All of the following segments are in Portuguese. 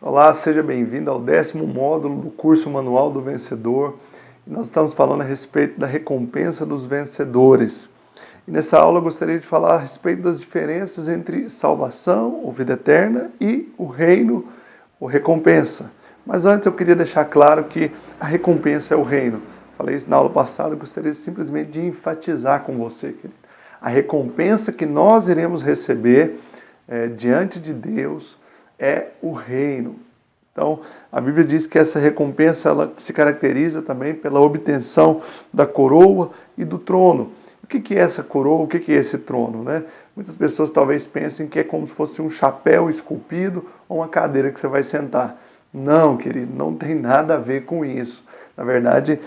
Olá, seja bem-vindo ao 10º módulo do curso Manual do Vencedor. Nós estamos falando a respeito da recompensa dos vencedores. E nessa aula eu gostaria de falar a respeito das diferenças entre salvação, ou vida eterna, e o reino, ou recompensa. Mas antes eu queria deixar claro que a recompensa é o reino. Falei isso na aula passada, eu gostaria simplesmente de enfatizar com você, querido. A recompensa que nós iremos receber diante de Deus é o reino. Então, a Bíblia diz que essa recompensa ela se caracteriza também pela obtenção da coroa e do trono. O que é essa coroa? O que é esse trono? Né? Muitas pessoas talvez pensem que é como se fosse um chapéu esculpido ou uma cadeira que você vai sentar. Não, querido, não tem nada a ver com isso. Na verdade,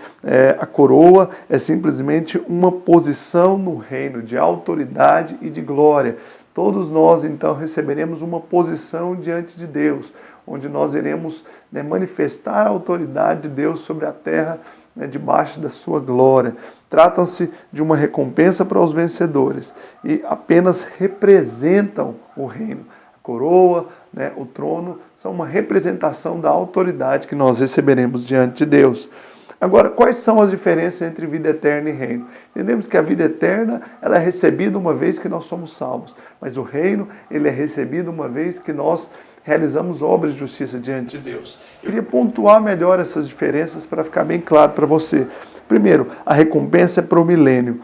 a coroa é simplesmente uma posição no reino de autoridade e de glória. Todos nós, então, receberemos uma posição diante de Deus, onde nós iremos manifestar a autoridade de Deus sobre a terra, debaixo da sua glória. Tratam-se de uma recompensa para os vencedores e apenas representam o reino. A coroa, o trono, são uma representação da autoridade que nós receberemos diante de Deus. Agora, quais são as diferenças entre vida eterna e reino? Entendemos que a vida eterna ela é recebida uma vez que nós somos salvos, mas o reino ele é recebido uma vez que nós realizamos obras de justiça diante de Deus. Eu queria pontuar melhor essas diferenças para ficar bem claro para você. Primeiro, a recompensa é para o milênio,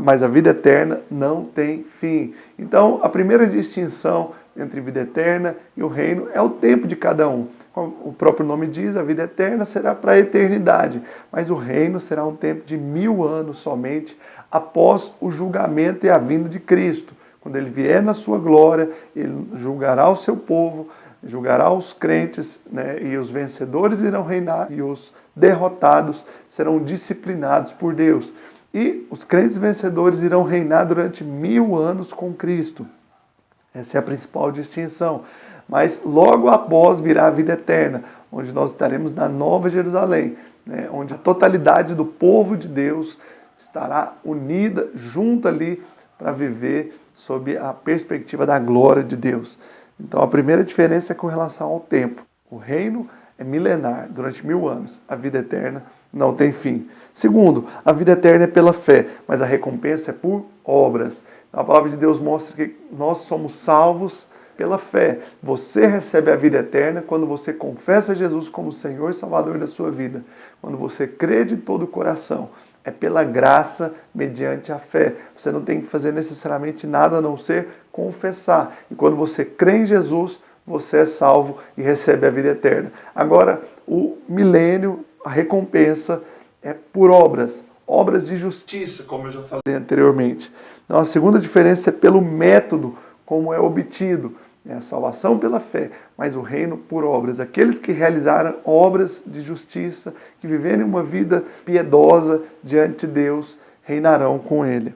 mas a vida eterna não tem fim. Então, a primeira distinção entre vida eterna e o reino é o tempo de cada um. Como o próprio nome diz, a vida eterna será para a eternidade, mas o reino será um tempo de 1000 anos somente após o julgamento e a vinda de Cristo. Quando ele vier na sua glória, ele julgará o seu povo, julgará os crentes, e os vencedores irão reinar e os derrotados serão disciplinados por Deus. E os crentes vencedores irão reinar durante 1000 anos com Cristo. Essa é a principal distinção. Mas logo após virá a vida eterna, onde nós estaremos na Nova Jerusalém, onde a totalidade do povo de Deus estará unida junto ali para viver sob a perspectiva da glória de Deus. Então a primeira diferença é com relação ao tempo. O reino é milenar, durante 1000 anos. A vida eterna não tem fim. Segundo, a vida eterna é pela fé, mas a recompensa é por obras. A palavra de Deus mostra que nós somos salvos pela fé. Você recebe a vida eterna quando você confessa Jesus como Senhor e Salvador da sua vida. Quando você crê de todo o coração. É pela graça, mediante a fé. Você não tem que fazer necessariamente nada a não ser confessar. E quando você crê em Jesus, você é salvo e recebe a vida eterna. Agora, o milênio, a recompensa, é por obras. Obras de justiça, como eu já falei anteriormente. Então, a segunda diferença é pelo método como é obtido. É a salvação pela fé, mas o reino por obras. Aqueles que realizaram obras de justiça, que viverem uma vida piedosa diante de Deus, reinarão com Ele.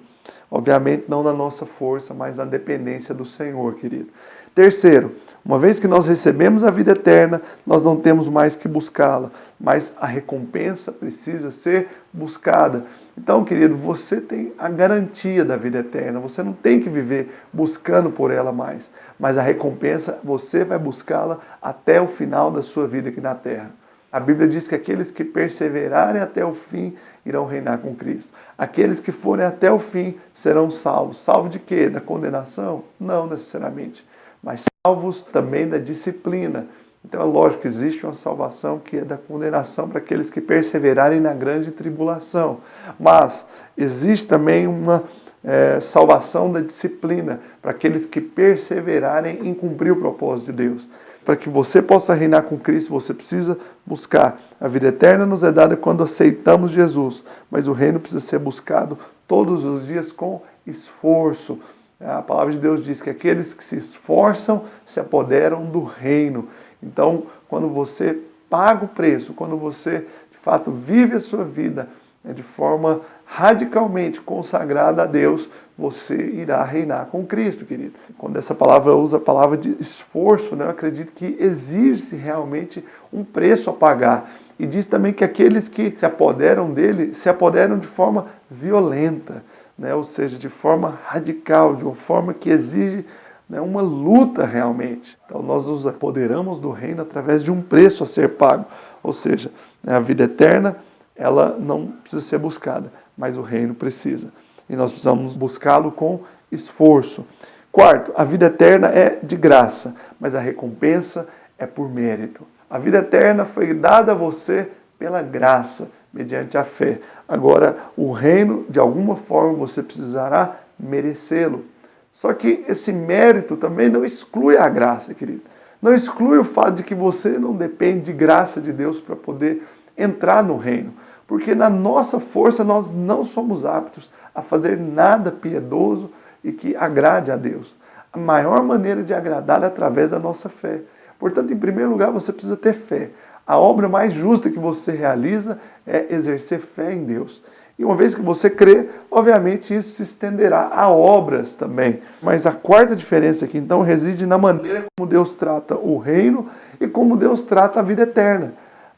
Obviamente não na nossa força, mas na dependência do Senhor, querido. Terceiro, uma vez que nós recebemos a vida eterna, nós não temos mais que buscá-la, mas a recompensa precisa ser buscada. Então, querido, você tem a garantia da vida eterna, você não tem que viver buscando por ela mais, mas a recompensa você vai buscá-la até o final da sua vida aqui na terra. A Bíblia diz que aqueles que perseverarem até o fim irão reinar com Cristo. Aqueles que forem até o fim serão salvos. Salvos de quê? Da condenação? Não necessariamente, mas salvos também da disciplina. Então é lógico que existe uma salvação que é da condenação para aqueles que perseverarem na grande tribulação. Mas existe também uma salvação da disciplina para aqueles que perseverarem em cumprir o propósito de Deus. Para que você possa reinar com Cristo, você precisa buscar. A vida eterna nos é dada quando aceitamos Jesus, mas o reino precisa ser buscado todos os dias com esforço. A palavra de Deus diz que aqueles que se esforçam se apoderam do reino. Então, quando você paga o preço, quando você, de fato, vive a sua vida de forma radicalmente consagrada a Deus, você irá reinar com Cristo, querido. Quando essa palavra usa a palavra de esforço, eu acredito que exige realmente um preço a pagar. E diz também que aqueles que se apoderam dele, se apoderam de forma violenta, ou seja, de forma radical, de uma forma que exige né, uma luta realmente. Então nós nos apoderamos do reino através de um preço a ser pago, ou seja, né, a vida eterna ela não precisa ser buscada, mas o reino precisa. E nós precisamos buscá-lo com esforço. Quarto, a vida eterna é de graça, mas a recompensa é por mérito. A vida eterna foi dada a você pela graça, mediante a fé. Agora, o reino, de alguma forma, você precisará merecê-lo. Só que esse mérito também não exclui a graça, querido. Não exclui o fato de que você não depende de graça de Deus para poder entrar no reino. Porque na nossa força nós não somos aptos a fazer nada piedoso e que agrade a Deus. A maior maneira de agradar é através da nossa fé. Portanto, em primeiro lugar, você precisa ter fé. A obra mais justa que você realiza é exercer fé em Deus. E uma vez que você crê, obviamente isso se estenderá a obras também. Mas a quarta diferença aqui, então, reside na maneira como Deus trata o reino e como Deus trata a vida eterna.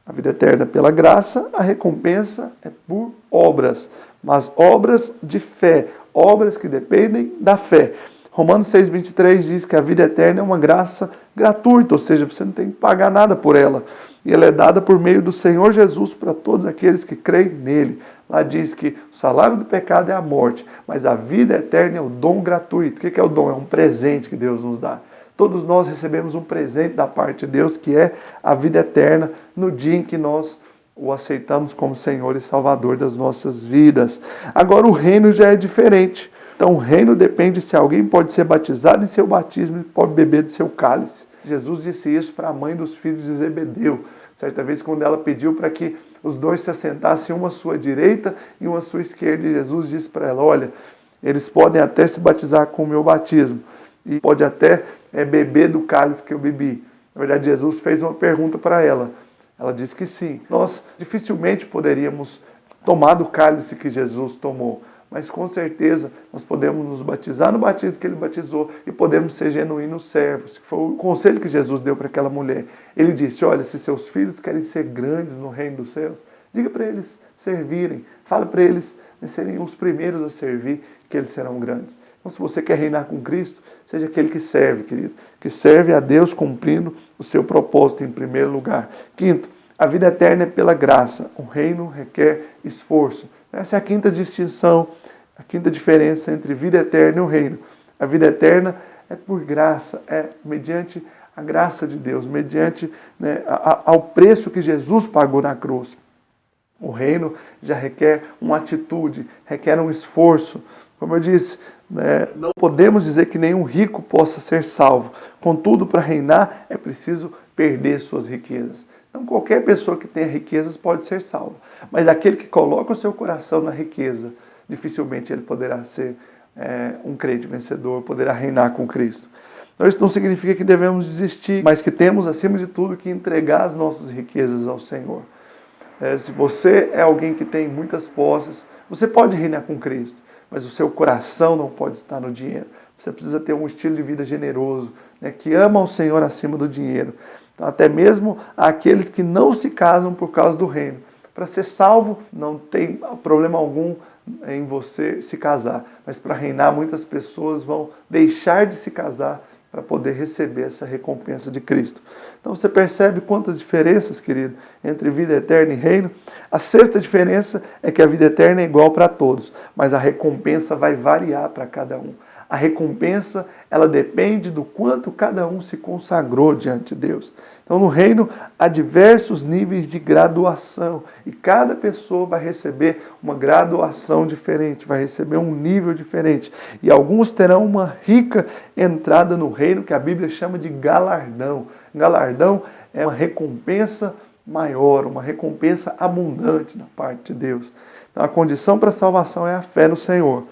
A vida eterna pela graça, a recompensa é por obras. Mas obras de fé, obras que dependem da fé. Romanos 6,23 diz que a vida eterna é uma graça gratuita, ou seja, você não tem que pagar nada por ela. E ela é dada por meio do Senhor Jesus para todos aqueles que creem nele. Lá diz que o salário do pecado é a morte, mas a vida eterna é o dom gratuito. O que é o dom? É um presente que Deus nos dá. Todos nós recebemos um presente da parte de Deus, que é a vida eterna, no dia em que nós o aceitamos como Senhor e Salvador das nossas vidas. Agora o reino já é diferente. Então o reino depende se alguém pode ser batizado em seu batismo e pode beber do seu cálice. Jesus disse isso para a mãe dos filhos de Zebedeu. Certa vez, quando ela pediu para que os dois se assentassem, uma à sua direita e uma à sua esquerda, e Jesus disse para ela, olha, eles podem até se batizar com o meu batismo, e pode até beber do cálice que eu bebi. Na verdade, Jesus fez uma pergunta para ela. Ela disse que sim. Nós dificilmente poderíamos tomar do cálice que Jesus tomou, mas com certeza nós podemos nos batizar no batismo que ele batizou e podemos ser genuínos servos. Foi o conselho que Jesus deu para aquela mulher. Ele disse, olha, se seus filhos querem ser grandes no reino dos céus, diga para eles servirem, fala para eles serem os primeiros a servir, que eles serão grandes. Então, se você quer reinar com Cristo, seja aquele que serve, querido, que serve a Deus cumprindo o seu propósito em primeiro lugar. Quinto, a vida eterna é pela graça. O reino requer esforço. Essa é a quinta distinção, a quinta diferença entre vida eterna e o reino. A vida eterna é por graça, é mediante a graça de Deus, mediante ao preço que Jesus pagou na cruz. O reino já requer uma atitude, requer um esforço. Como eu disse, não podemos dizer que nenhum rico possa ser salvo. Contudo, para reinar é preciso perder suas riquezas. Então, qualquer pessoa que tenha riquezas pode ser salva. Mas aquele que coloca o seu coração na riqueza, dificilmente ele poderá ser um crente vencedor, poderá reinar com Cristo. Então, isso não significa que devemos desistir, mas que temos, acima de tudo, que entregar as nossas riquezas ao Senhor. Se você é alguém que tem muitas posses, você pode reinar com Cristo, mas o seu coração não pode estar no dinheiro. Você precisa ter um estilo de vida generoso, que ama o Senhor acima do dinheiro. Então, até mesmo aqueles que não se casam por causa do reino. Para ser salvo, não tem problema algum em você se casar. Mas para reinar, muitas pessoas vão deixar de se casar para poder receber essa recompensa de Cristo. Então você percebe quantas diferenças, querido, entre vida eterna e reino? A sexta diferença é que a vida eterna é igual para todos, mas a recompensa vai variar para cada um. A recompensa, ela depende do quanto cada um se consagrou diante de Deus. Então, no reino, há diversos níveis de graduação. E cada pessoa vai receber uma graduação diferente, vai receber um nível diferente. E alguns terão uma rica entrada no reino, que a Bíblia chama de galardão. Galardão é uma recompensa maior, uma recompensa abundante da parte de Deus. Então, a condição para a salvação é a fé no Senhor.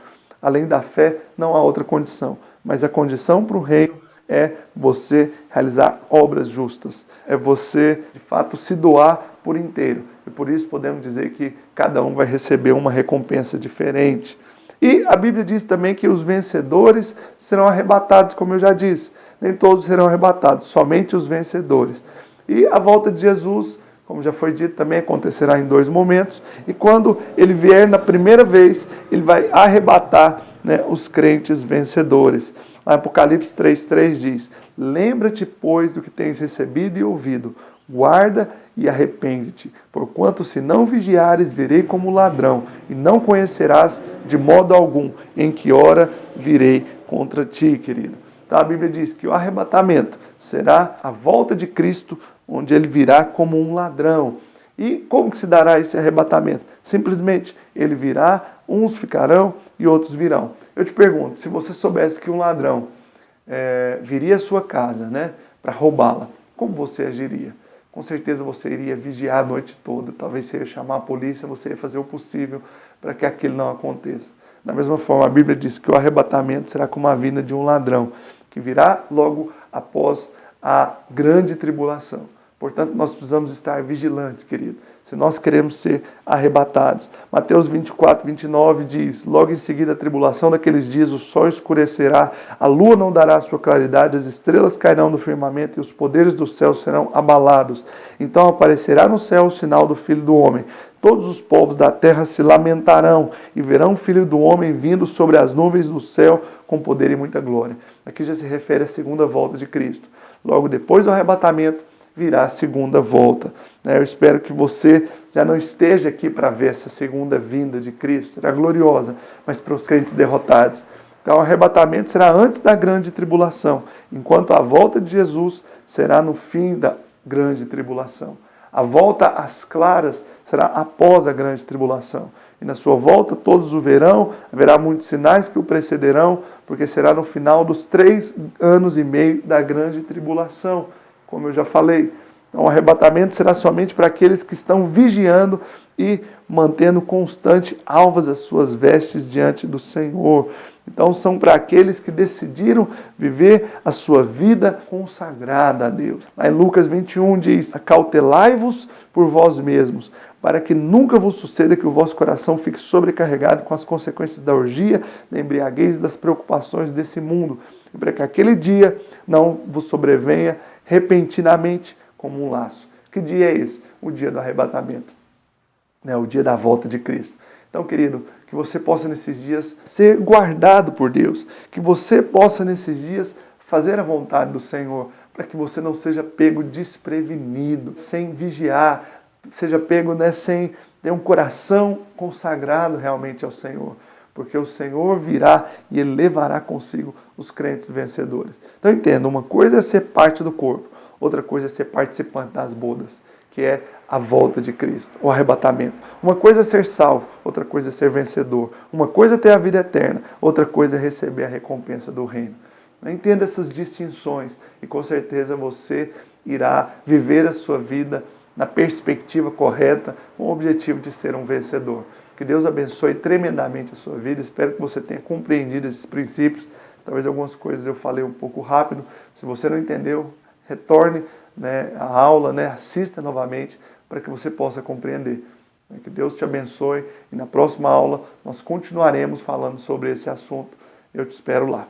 Além da fé, não há outra condição. Mas a condição para o reino é você realizar obras justas. É você, de fato, se doar por inteiro. E por isso podemos dizer que cada um vai receber uma recompensa diferente. E a Bíblia diz também que os vencedores serão arrebatados, como eu já disse. Nem todos serão arrebatados, somente os vencedores. E a volta de Jesus, como já foi dito, também acontecerá em 2 momentos. E quando ele vier na primeira vez, ele vai arrebatar né, os crentes vencedores. Apocalipse 3,3 diz: lembra-te, pois, do que tens recebido e ouvido, guarda e arrepende-te, porquanto se não vigiares, virei como ladrão, e não conhecerás de modo algum em que hora virei contra ti, querido. Então a Bíblia diz que o arrebatamento será a volta de Cristo, onde ele virá como um ladrão. E como que se dará esse arrebatamento? Simplesmente ele virá, uns ficarão e outros virão. Eu te pergunto, se você soubesse que um ladrão viria à sua casa, né, para roubá-la, como você agiria? Com certeza você iria vigiar a noite toda, talvez você ia chamar a polícia, você ia fazer o possível para que aquilo não aconteça. Da mesma forma, a Bíblia diz que o arrebatamento será como a vinda de um ladrão, que virá logo após a grande tribulação. Portanto, nós precisamos estar vigilantes, querido, se nós queremos ser arrebatados. Mateus 24:29 diz: logo em seguida a tribulação daqueles dias, o sol escurecerá, a lua não dará sua claridade, as estrelas cairão do firmamento e os poderes do céu serão abalados. Então aparecerá no céu o sinal do Filho do Homem. Todos os povos da terra se lamentarão e verão o Filho do Homem vindo sobre as nuvens do céu com poder e muita glória. Aqui já se refere à segunda volta de Cristo. Logo depois do arrebatamento, virá a segunda volta. Eu espero que você já não esteja aqui para ver essa segunda vinda de Cristo, será gloriosa, mas para os crentes derrotados. Então o arrebatamento será antes da grande tribulação, enquanto a volta de Jesus será no fim da grande tribulação. A volta às claras será após a grande tribulação. E na sua volta todos o verão, haverá muitos sinais que o precederão, porque será no final dos 3 anos e meio da grande tribulação. Como eu já falei, então, o arrebatamento será somente para aqueles que estão vigiando e mantendo constante alvas as suas vestes diante do Senhor. Então são para aqueles que decidiram viver a sua vida consagrada a Deus. Lá em Lucas 21 diz: acautelai-vos por vós mesmos, para que nunca vos suceda que o vosso coração fique sobrecarregado com as consequências da orgia, da embriaguez e das preocupações desse mundo, e para que aquele dia não vos sobrevenha repentinamente como um laço. Que dia é esse? O dia do arrebatamento, o dia da volta de Cristo. Então, querido, que você possa nesses dias ser guardado por Deus, que você possa nesses dias fazer a vontade do Senhor, para que você não seja pego desprevenido, sem vigiar, seja pego sem ter um coração consagrado realmente ao Senhor, porque o Senhor virá e Ele levará consigo os crentes vencedores. Então entenda, uma coisa é ser parte do corpo, outra coisa é ser participante das bodas, que é a volta de Cristo, o arrebatamento. Uma coisa é ser salvo, outra coisa é ser vencedor. Uma coisa é ter a vida eterna, outra coisa é receber a recompensa do reino. Entenda essas distinções e com certeza você irá viver a sua vida na perspectiva correta, com o objetivo de ser um vencedor. Que Deus abençoe tremendamente a sua vida. Espero que você tenha compreendido esses princípios. Talvez algumas coisas eu falei um pouco rápido. Se você não entendeu, retorne a aula, assista novamente para que você possa compreender. Que Deus te abençoe e na próxima aula nós continuaremos falando sobre esse assunto. Eu te espero lá.